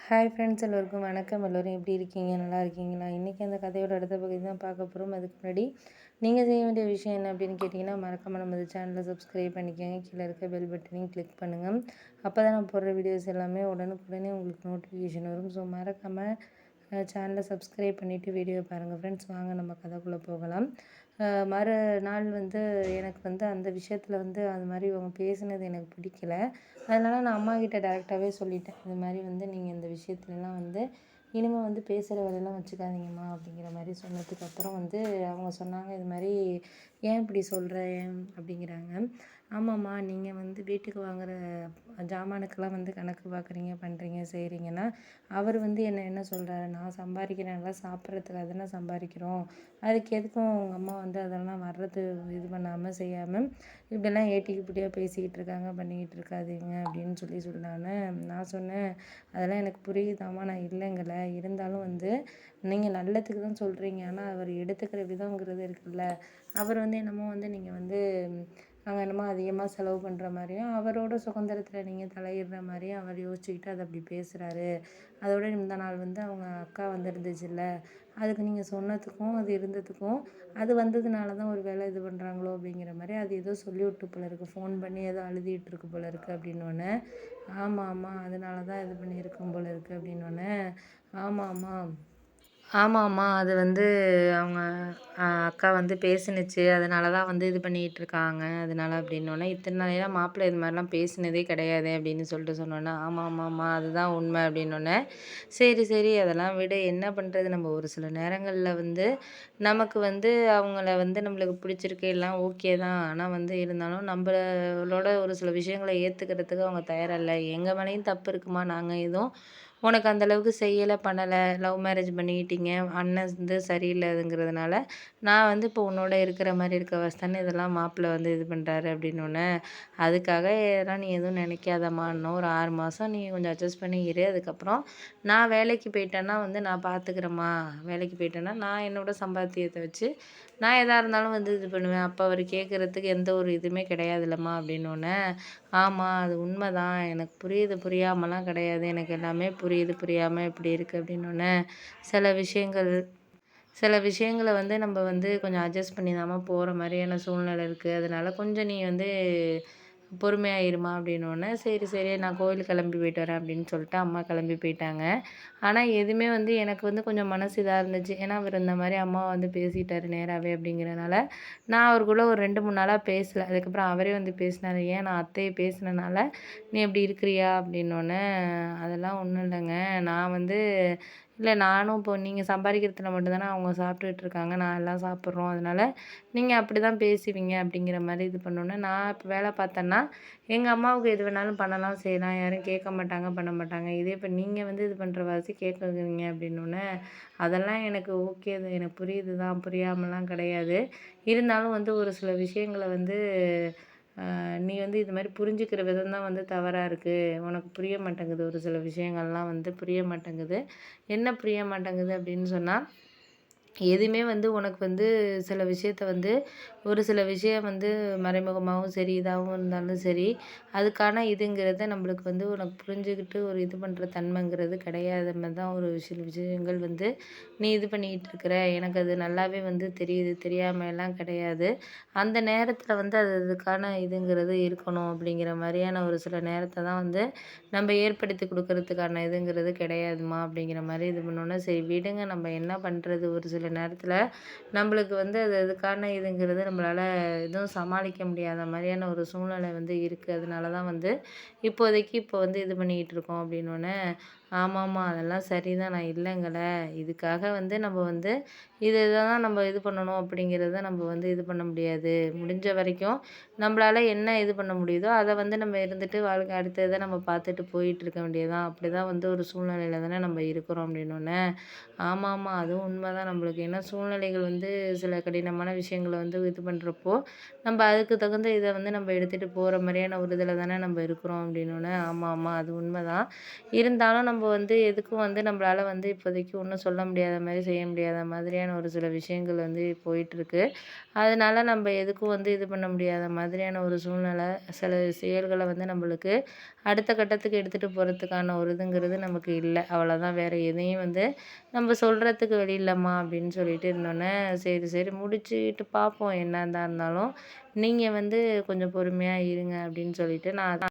Hi friends, எல்லோருக்கும் வணக்கம். எல்லோரும் எப்படி இருக்கீங்க? நல்லா இருக்கீங்களா? இன்றைக்கி அந்த கதையோட அடுத்த பகுதி தான் பார்க்க போகிறோம். அதுக்கு முன்னாடி நீங்கள் செய்ய வேண்டிய விஷயம் என்ன அப்படின்னு கேட்டிங்கன்னா, மறக்காமல் நம்ம சேனலை சப்ஸ்கிரைப் பண்ணிக்கோங்க. கீழே இருக்க பெல் பட்டனையும் கிளிக் பண்ணுங்கள். அப்போ தான் நான் போடுற வீடியோஸ் எல்லாமே உடனுக்குடனே உங்களுக்கு நோட்டிஃபிகேஷன் வரும். ஸோ மறக்காமல் சேனலை சப்ஸ்கிரைப் பண்ணிவிட்டு வீடியோ பாருங்கள் ஃப்ரெண்ட்ஸ். வாங்க நம்ம கதைக்குள்ளே போகலாம். மறுநாள் எனக்கு அந்த விஷயத்தில் அது மாதிரி அவங்க பேசுனது எனக்கு பிடிக்கல. அதனால் நான் அம்மாக்கிட்ட டேரெக்டாகவே சொல்லிட்டேன். இது மாதிரி நீங்கள் இந்த விஷயத்துலலாம் இனிமேல் பேசுகிற வேலையெல்லாம் வச்சுக்காதீங்கம்மா அப்படிங்கிற மாதிரி சொன்னதுக்கப்புறம் அவங்க சொன்னாங்க, இது மாதிரி ஏன் இப்படி சொல்கிற அப்படிங்கிறாங்க. ஆமாம்மா, நீங்கள் வீட்டுக்கு வாங்குகிற ஜாமானுக்கெல்லாம் கணக்கு பார்க்குறீங்க, பண்ணுறீங்க, செய்கிறீங்கன்னா அவர் என்ன சொல்கிறாரு, நான் சம்பாதிக்கிறேன்ல, சாப்பிட்றதுக்காக தானே சம்பாதிக்கிறோம், அதுக்கு எதுக்கும் உங்கள் அம்மா அதெல்லாம் வர்றது இது பண்ணாமல் செய்யாமல் இப்படிலாம் ஏட்டிக்கு இப்படியாக பேசிக்கிட்டு இருக்காங்க, பண்ணிக்கிட்டு இருக்காதீங்க அப்படின்னு சொன்னான்னு நான் சொன்னேன். அதெல்லாம் எனக்கு புரியுதாம்மா, நான் இல்லைங்கல, இருந்தாலும் நீங்கள் நல்லதுக்கு தான் சொல்கிறீங்க. ஆனால் அவர் எடுத்துக்கிற விதங்கிறது இருக்குல்ல, அவர் என்னமோ நீங்கள் அங்கே என்னமோ அதிகமாக செலவு பண்ணுற மாதிரியும், அவரோட சுதந்திரத்தில் நீங்கள் தலையிடுற மாதிரியும் அவர் யோசிச்சுக்கிட்டு அதை அப்படி பேசுகிறாரு. அதோட இந்த நாள் அவங்க அக்கா வந்துருந்துச்சுல்ல, அதுக்கு நீங்கள் சொன்னதுக்கும் அது இருந்ததுக்கும் அது வந்ததுனால தான் ஒரு வேலை இது பண்ணுறாங்களோ அப்படிங்கிற மாதிரி அது ஏதோ சொல்லி விட்டு போல இருக்குது, ஃபோன் பண்ணி ஏதோ அழுதிட்டு இருக்கு போல இருக்குது அப்படின்னோடனே, ஆமாம் ஆமாம் அதனால தான் இது பண்ணியிருக்கும் போல இருக்குது அப்படின்னோடனே, ஆமாம் ஆமாம் ஆமாம்மா, அது அவங்க அக்கா பேசுனுச்சு. அதனால தான் இது பண்ணிகிட்டு இருக்காங்க. அதனால அப்படின்னோன்னே, இத்தனை நாளைலாம் மாப்பிள்ளை இது மாதிரிலாம் பேசினதே கிடையாது அப்படின்னு சொன்னோன்னே, ஆமாம்மாம்மா அதுதான் உண்மை அப்படின்னோன்னே, சரி சரி அதெல்லாம் விடு, என்ன பண்ணுறது, நம்ம ஒரு சில நேரங்களில் நமக்கு அவங்கள நம்மளுக்கு பிடிச்சிருக்கு எல்லாம் ஓகே தான். ஆனால் இருந்தாலும் நம்மளோட ஒரு சில விஷயங்களை ஏற்றுக்கிறதுக்கு அவங்க தயாராக இல்லை. எங்கள் மேலேயும் தப்பு இருக்குமா, நாங்கள் எதுவும் உனக்கு அந்தளவுக்கு செய்யலை, பண்ணலை, லவ் மேரேஜ் பண்ணிக்கிட்டீங்க, அண்ணன் சரியில்லாதுங்கிறதுனால நான் இப்போ உன்னோட இருக்கிற மாதிரி இருக்க வசதானே இதெல்லாம் மாப்பிள்ளை இது பண்ணுறாரு அப்படின்னோடனே, அதுக்காக இதெல்லாம் நீ எதுவும் நினைக்காதம்மா, இன்னும் ஒரு 6 மாதம் நீ கொஞ்சம் அட்ஜஸ்ட் பண்ணி இரு, அதுக்கப்புறம் நான் வேலைக்கு போயிட்டேன்னா நான் பார்த்துக்கிறேம்மா, வேலைக்கு போயிட்டேன்னா நான் என்னோட சம்பாத்தியத்தை வச்சு நான் எதாக இருந்தாலும் இது பண்ணுவேன், அப்போ அவர் கேட்குறதுக்கு எந்த ஒரு இதுவுமே கிடையாதுல்லம்மா அப்படின்னோடனே, ஆமாம் அது உண்மை தான், எனக்கு புரியுது, புரியாமலாம் கிடையாது, எனக்கு எல்லாமே புரியுது, புரியாமல் இப்படி இருக்குது அப்படின்னோடனே, சில விஷயங்கள் சில விஷயங்கள நம்ம கொஞ்சம் அட்ஜஸ்ட் பண்ணி தாம்மா போகிற மாதிரியான சூழ்நிலை இருக்குது, அதனால கொஞ்சம் நீ பொறுமையா இருமா அப்படின்னோடனே, சரி சரி நான் கோயிலுக்கு கிளம்பி போயிட்டு வரேன் அப்படின்னு சொல்லிட்டு அம்மா கிளம்பி போயிட்டாங்க. ஆனால் எதுவுமே எனக்கு கொஞ்சம் மனசு இதாக இருந்துச்சு. ஏன்னா அவர் இந்த மாதிரி அம்மா பேசிட்டாரு நேராகவே அப்படிங்கிறனால, நான் அவர் கூட ஒரு 2, 3 நாளாக பேசல. அதுக்கப்புறம் அவரே பேசினாரு, ஏன் நான் அத்தையை பேசினனால நீ எப்படி இருக்கிறியா அப்படின்னோடனே, அதெல்லாம் ஒன்றும் இல்லைங்க, நான் இல்லை நானும் இப்போ நீங்கள் சம்பாதிக்கிறதுல மட்டும்தானே அவங்க சாப்பிட்டுட்டு இருக்காங்க, நான் எல்லாம் சாப்பிட்றோம், அதனால் நீங்கள் அப்படி தான் பேசுவீங்க அப்படிங்கிற மாதிரி இது பண்ணோன்னே, நான் இப்போ வேலை பார்த்தேன்னா எங்கள் அம்மாவுக்கு எது வேணாலும் பண்ணலாம், செய்யலாம், யாரும் கேட்க மாட்டாங்க, பண்ண மாட்டாங்க. இதே இப்போ நீங்கள் இது பண்ணுற வாசி கேட்குறீங்க அப்படின்னோடனே, அதெல்லாம் எனக்கு ஓகே தான், எனக்கு புரியுது தான், புரியாமலாம் கிடையாது. இருந்தாலும் ஒரு சில விஷயங்களை நீ இது மாதிரி புரிஞ்சுக்கிற விதம் தான் தவறாக இருக்குது, உனக்கு புரிய மாட்டேங்குது, ஒரு சில விஷயங்கள்லாம் புரிய மாட்டேங்குது. என்ன புரிய மாட்டேங்குது அப்படின்னு சொன்னால், எதுவுமே உனக்கு சில விஷயத்த ஒரு சில விஷயம் மறைமுகமாகவும் சரி, இதாகவும் இருந்தாலும் சரி, அதுக்கான இதுங்கிறத நம்மளுக்கு உனக்கு புரிஞ்சுக்கிட்டு ஒரு இது பண்ணுற தன்மைங்கிறது கிடையாத மாதிரி தான் ஒரு சில விஷயங்கள் நீ இது பண்ணிக்கிட்டு இருக்கிற, எனக்கு அது நல்லாவே தெரியுது, தெரியாமல் எல்லாம் கிடையாது. அந்த நேரத்தில் அது அதுக்கான இதுங்கிறது இருக்கணும் அப்படிங்கிற மாதிரியான ஒரு சில நேரத்தை தான் நம்ம ஏற்படுத்தி கொடுக்கறதுக்கான இதுங்கிறது கிடையாதுமா அப்படிங்கிற மாதிரி இது பண்ணோன்னே, சரி விடுங்க, நம்ம என்ன பண்ணுறது, ஒரு சில நேரத்தில் நம்மளுக்கு அது அதுக்கான இதுங்கிறது நம்மளால் எதுவும் சமாளிக்க முடியாத மாதிரியான ஒரு சூழ்நிலை இருக்குது. அதனால தான் இப்போதைக்கு இப்போ இது பண்ணிக்கிட்டு இருக்கோம் அப்படின்னோடனே, ஆமாம்மா அதெல்லாம் சரிதான், நான் இல்லைங்கல, இதுக்காக நம்ம இதை தான் நம்ம இது பண்ணணும் அப்படிங்கிறத நம்ம இது பண்ண முடியாது. முடிஞ்ச வரைக்கும் நம்மளால் என்ன இது பண்ண முடியுதோ அதை நம்ம இருந்துட்டு வாழ்க்கை அடுத்ததை நம்ம பார்த்துட்டு போயிட்டு இருக்க வேண்டியது தான். அப்படி தான் ஒரு சூழ்நிலையில் தானே நம்ம இருக்கிறோம் அப்படின்னோடனே, ஆமாம்மா அதுவும் உண்மை தான், நம்மளுக்கு இருக்குது. ஏன்னா சூழ்நிலைகள் வந்து சில கடினமான விஷயங்கள வந்து இது பண்ணுறப்போ, நம்ம அதுக்கு தகுந்த இத வந்து நம்ம எடுத்துகிட்டு போகிற மாதிரியான ஒரு இதில தானே நம்ம இருக்கிறோம் அப்படின்னோனே, ஆமா, ஆமா அது உண்மைதான். இருந்தாலும் நம்ம வந்து எதுக்கும் வந்து நம்மளால வந்து இப்போதைக்கு ஒண்ணும் சொல்ல முடியாத மாரி, செய்ய முடியாத மாதிரியான ஒரு சில விஷயங்கள் வந்து போயிட்டுருக்கு. அதனால நம்ம எதுக்கும் வந்து இது பண்ண முடியாத மாதிரியான ஒரு சூழ்நிலை, சில செயல்கள வந்து நம்மளுக்கு அடுத்த கட்டத்துக்கு எடுத்துட்டு போறதுக்கான ஒரு இதுங்கிறது நமக்கு இல்ல. அவ்வளோதான் வேற எதையும் வந்து நம்ம சொல்றதுக்கு வழி இல்லம்மா அப்படின்னு சொல்லிட்டு இருந்தோன்னே, சரி, சரி முடிச்சுட்டு பார்ப்போம் என்னதான் இருந்தாலும். நீங்க வந்து கொஞ்சம் பொறுமையா இருங்க அப்படின்னு சொல்லிட்டு நான்